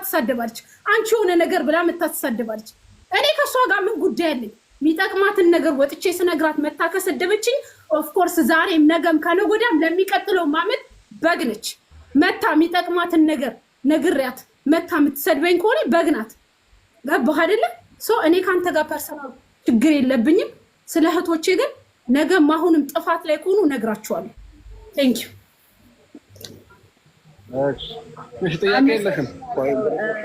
ትሳደባለች። አንቺ የሆነ ነገር ብላ መታ ትሳደባለች። እኔ ከሷ ጋር ምን ጉዳይ አለኝ? የሚጠቅማትን ነገር ወጥቼ ስነግራት መታ ከሰደበችኝ ኦፍኮርስ ዛሬም ነገም ካለ ወዲያም ለሚቀጥለው ማመት በግነች መታ የሚጠቅማትን ነገር ነግሪያት መታ የምትሰድበኝ ከሆነ በግናት ገባህ አይደለ? እኔ ከአንተ ጋር ፐርሰናል ችግር የለብኝም። ስለ እህቶቼ ግን ነገም አሁንም ጥፋት ላይ ከሆኑ ነግራቸዋለሁ። ቴንክ ዩ። እሺ ጥያቄ የለሽም?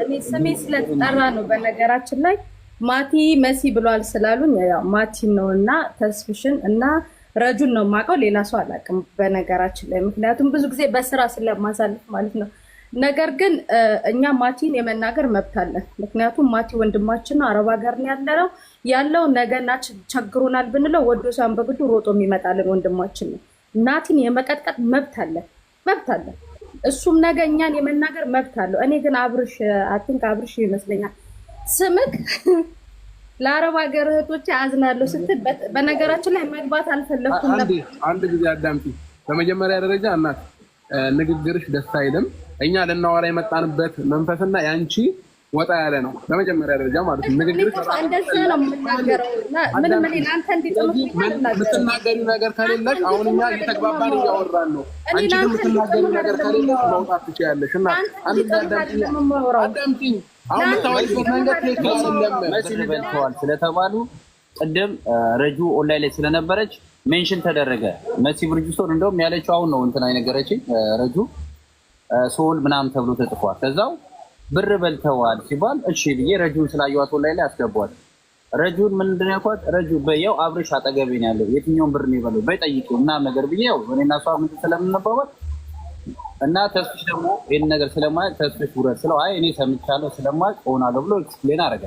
እኔ ስሜ ስለተጠራ ነው። በነገራችን ላይ ማቲ መሲ ብሏል ስላሉኝ ያው ማቲ ነው እና ተስፍሽን እና ረጁን ነው የማውቀው፣ ሌላ ሰው አላውቅም በነገራችን ላይ ምክንያቱም ብዙ ጊዜ በስራ ስለማሳልፍ ማለት ነው። ነገር ግን እኛ ማቲን የመናገር መብት አለን። ምክንያቱም ማቲ ወንድማችን ነው፣ አረብ ሀገር ነው ያለው ነገና ቸግሮናል ብንለው ወዶ ሳን በግዱ ሮጦ የሚመጣልን ወንድማችን ነው። ናቲን የመቀጥቀጥ መብት አለን። እሱም ነገ እኛን የመናገር መብት አለው። እኔ ግን አብርሽ አትንክ አብርሽ ይመስለኛል ስምክ ለአረብ ሀገር እህቶቼ አዝናለሁ ስትል በነገራችን ላይ መግባት አልፈለኩም ነበር። አንድ ጊዜ አዳምጪ። በመጀመሪያ ደረጃ እናት ንግግርሽ ደስ አይልም። እኛ ልናወራ የመጣንበት መንፈስና ያንቺ ወጣ ያለ ነው። በመጀመሪያ ደረጃ ማለት ነው ንግግርሽ እንደዛ ነው የምናገረው። ምንም እኔ ለአንተ የምትናገሪው ነገር ከሌለሽ አሁን እኛ እየተግባባን እያወራን ነው። አንቺ ግን የምትናገሪው ነገር ከሌለሽ መውጣት ትችያለሽ። እና አንድ አዳምጪኝ። አሁን የምታወሪበት መንገድ ትክክል አይደለም ስለተባሉ ቅድም ረጁ ኦንላይን ላይ ስለነበረች ሜንሽን ተደረገ። መሲ ብርጅስቶን እንደውም ያለችው አሁን ነው እንትና የነገረችኝ ረጁ ሶል ምናምን ተብሎ ተጽፏል። ከዛው ብር በልተዋል ሲባል እሺ ብዬ ረጁን ስላየዋት ኦንላይን ላይ አስገቧል። ረጁን ምንድን ነው ያልኳት? ረጁ በየው አብርሽ አጠገቤ ነው ያለው የትኛውን ብር ነው የበለው በጠይቂው እና ነገር ብዬ ያው እኔና እሷ ምን ስለምንባባል እና ተስፍሽ ደግሞ ይሄን ነገር ስለማያውቅ ተስፍሽ ውረድ ስለው አይ እኔ ሰምቻለሁ ስለማውቅ ሆናለሁ ብሎ ኤክስፕሌን አደረገ።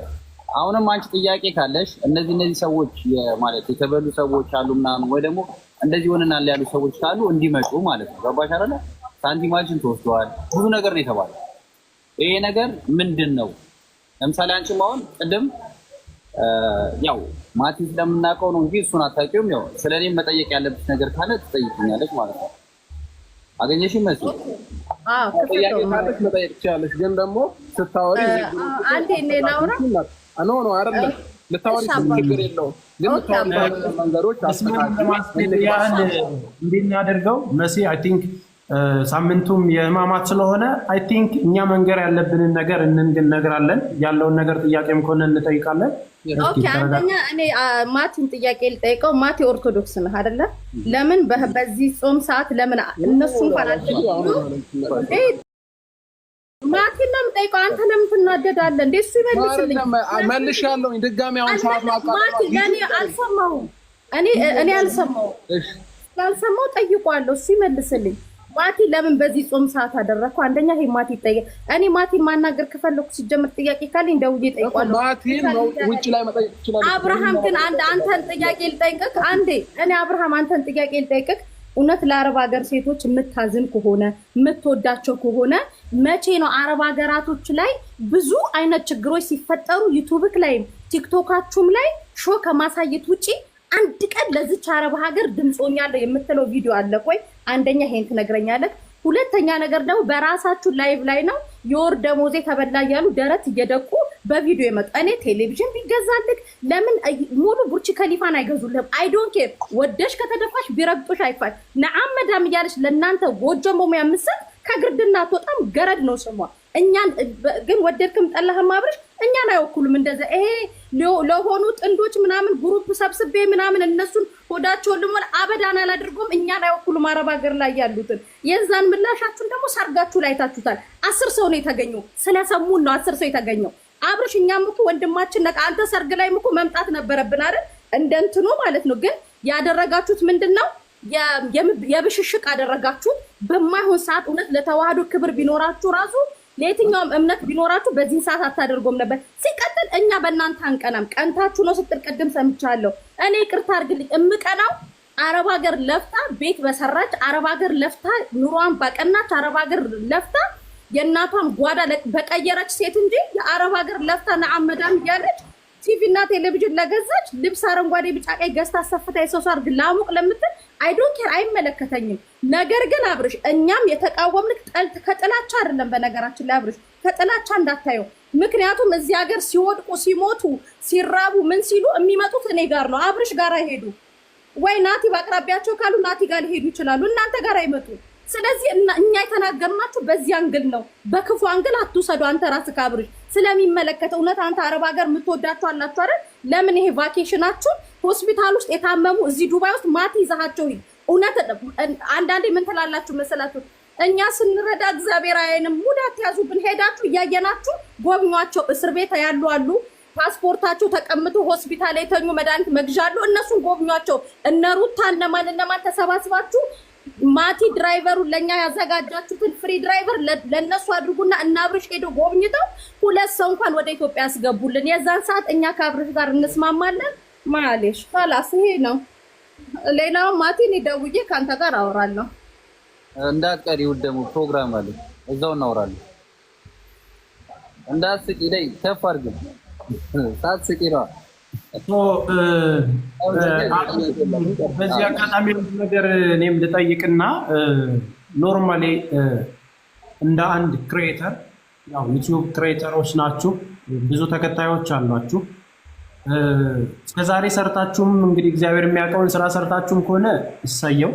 አሁንም አንቺ ጥያቄ ካለሽ እነዚህ ሰዎች ማለት የተበሉ ሰዎች አሉ ምናምን ወይ ደግሞ እንደዚህ ሆነናል ያሉ ሰዎች ካሉ እንዲመጡ ማለት ነው። ገባሽ አይደለ? ሳንቲማችን ተወስደዋል ብዙ ነገር ነው የተባለው። ይሄ ነገር ምንድን ነው? ለምሳሌ አንቺም አሁን ቅድም ያው ማቲ ስለምናውቀው ነው እንጂ እሱን አታውቂውም። ያው ስለኔም መጠየቅ ያለብሽ ነገር ካለ ትጠይቂኛለሽ ማለት ነው። አገኘሽ መሲ? ጥያቄ ካለሽ መጠየቅ ትችያለሽ። ግን ደግሞ ስታወሪ አንዴ ላውራ ኖ አይደለም ልታወሪ ችግር የለውም። ግን ልታወሪ መንገዶች እንድናደርገው መሲ አይ ቲንክ ሳምንቱም የህማማት ስለሆነ አይ ቲንክ እኛ መንገር ያለብንን ነገር እንነግራለን። ያለውን ነገር ጥያቄም ከሆነ እንጠይቃለን። ኦኬ አንደኛ እኔ ማቲን ጥያቄ ልጠይቀው። ማቲ ኦርቶዶክስ ነህ አይደለ? ለምን በዚህ ጾም ሰዓት ለምን እነሱ እንኳን ማቲን ነው የምጠይቀው። አንተ ለምን ትናደዳለህ እንዴ? እሱ ይመልስልኝ። መልሻለሁ ድጋሚ አሁን ሰዓት ማቲ ለኔ አልሰማሁም። እኔ አልሰማሁም። እሺ ያልሰማው ጠይቋለሁ። እሱ ይመልስልኝ። ማቲ ለምን በዚህ ጾም ሰዓት አደረኩ? አንደኛ ይሄ ማቲ ጠይቅ። እኔ ማቲ ማናገር ከፈለኩ ሲጀምር ጥያቄ ካለኝ ደውዬ ጠይቋለሁ። ማቲ ነው ውጪ ላይ መጠየቅ ይችላል። አብርሃም ግን አንተን ጥያቄ ልጠይቅህ አንዴ። እኔ አብርሃም አንተን ጥያቄ ልጠይቅህ። እውነት ለአረብ ሀገር ሴቶች የምታዝን ከሆነ የምትወዳቸው ከሆነ መቼ ነው አረብ ሀገራቶች ላይ ብዙ አይነት ችግሮች ሲፈጠሩ ዩቱብክ ላይም ቲክቶካችሁም ላይ ሾ ከማሳየት ውጪ አንድ ቀን ለዚች አረብ ሀገር ድምጾኛለሁ የምትለው ቪዲዮ አለ ወይ? አንደኛ ይሄን ትነግረኛለህ። ሁለተኛ ነገር ደግሞ በራሳችሁ ላይቭ ላይ ነው የወር ደሞዜ ተበላ እያሉ ደረት እየደቁ በቪዲዮ የመጡ እኔ ቴሌቪዥን ቢገዛልክ ለምን ሙሉ ቡርች ከሊፋን አይገዙልህም? አይ ዶንት ኬር። ወደሽ ከተደፋሽ ቢረግጡሽ አይፋል ነዓም መዳም እያለች ለእናንተ ጎጆ በሙያ የምትሰጥ ከግርድና አትወጣም። ገረድ ነው ስሟ። እኛን ግን ወደድክም ጠላህም አብርሽ እኛን አይወኩሉም። እንደዛ ይሄ ለሆኑ ጥንዶች ምናምን ግሩፕ ሰብስቤ ምናምን እነሱን ሆዳቸውን ልሞል አበዳን አላድርጎም። እኛን አይወኩሉም አረብ ሀገር ላይ ያሉትን። የዛን ምላሻችሁን ደግሞ ሰርጋችሁ ላይ ታችሁታል። 10 ሰው ነው የተገኘው። ስለሰሙን ነው 10 ሰው የተገኘው። አብርሽ እኛም እኮ ወንድማችን ነቃ። አንተ ሰርግ ላይ እኮ መምጣት ነበረብን አይደል? እንደንትኑ ማለት ነው። ግን ያደረጋችሁት ምንድነው? የብሽሽቅ አደረጋችሁት በማይሆን ሰዓት። እውነት ለተዋህዶ ክብር ቢኖራችሁ ራሱ ለየትኛውም እምነት ቢኖራችሁ በዚህ ሰዓት አታደርጎም ነበር። ሲቀጥል እኛ በእናንተ አንቀናም። ቀንታችሁ ነው ስትል ቅድም ሰምቻለሁ። እኔ ይቅርታ አድርግልኝ። እምቀናው አረብ ሀገር ለፍታ ቤት በሰራች አረብ ሀገር ለፍታ ኑሯን ባቀናች አረብ ሀገር ለፍታ የእናቷን ጓዳ በቀየረች ሴት እንጂ የአረብ ሀገር ለፍታ ነዓም መዳም እያለች ቲቪ እና ቴሌቪዥን ለገዛች ልብስ አረንጓዴ ቢጫ ቀይ ገዝታ አሰፍታ የሰው ሰርግ ላሙቅ ለምትል አይ ዶንት ኬር አይመለከተኝም። ነገር ግን አብርሽ እኛም የተቃወምንክ ከጥላቻ አይደለም። በነገራችን ላይ አብርሽ ከጥላቻ እንዳታየው። ምክንያቱም እዚህ ሀገር ሲወድቁ ሲሞቱ ሲራቡ ምን ሲሉ የሚመጡት እኔ ጋር ነው፣ አብርሽ ጋር አይሄዱ ወይ ናቲ በአቅራቢያቸው ካሉ ናቲ ጋር ሊሄዱ ይችላሉ፣ እናንተ ጋር አይመጡ። ስለዚህ እኛ የተናገርናችሁ በዚህ አንግል ነው። በክፉ አንግል አትውሰዱ። አንተ ራስህ ካብርሽ ስለሚመለከት እውነት አንተ አረብ ሀገር የምትወዳቸው አላችሁ አይደል? ለምን ይሄ ቫኬሽናችሁ ሆስፒታል ውስጥ የታመሙ እዚህ ዱባይ ውስጥ ማቲ ይዛሃቸው ሂድ። እውነት አንዳንዴ ምን ትላላችሁ መሰላችሁ? እኛ ስንረዳ እግዚአብሔር አይንም ሙዳት ያዙብን። ሄዳችሁ እያየናችሁ ጎብኟቸው። እስር ቤት ያሉ አሉ ፓስፖርታቸው ተቀምጦ ሆስፒታል የተኙ መድኃኒት መግዣሉ። እነሱን ጎብኟቸው። እነ ሩታ እነማን ተሰባስባችሁ ማቲ ድራይቨሩን ለኛ ያዘጋጃችሁትን ፍሪ ድራይቨር ለነሱ አድርጉና እና አብርሽ ሄዶ ጎብኝተው 2 ሰው እንኳን ወደ ኢትዮጵያ ያስገቡልን። የዛን ሰዓት እኛ ከአብርሽ ጋር እንስማማለን። ማለሽ خلاص ይሄ ነው። ሌላው ማቲን ደውዬ ካንተ ጋር አወራለሁ። እንዳትቀሪው ደግሞ ፕሮግራም አለ እዛው እናወራለን። እንዳትስቂ ላይ ከፍ አድርግ ሳትስቂ ነው። በዚህ አጋጣሚ ነገር እኔም ልጠይቅና ኖርማሊ እንደ አንድ ክሬተር ያው ዩቲዩብ ክሬተሮች ናችሁ፣ ብዙ ተከታዮች አሏችሁ። እስከዛሬ ሰርታችሁም እንግዲህ እግዚአብሔር የሚያውቀውን ስራ ሰርታችሁም ከሆነ እሰየው።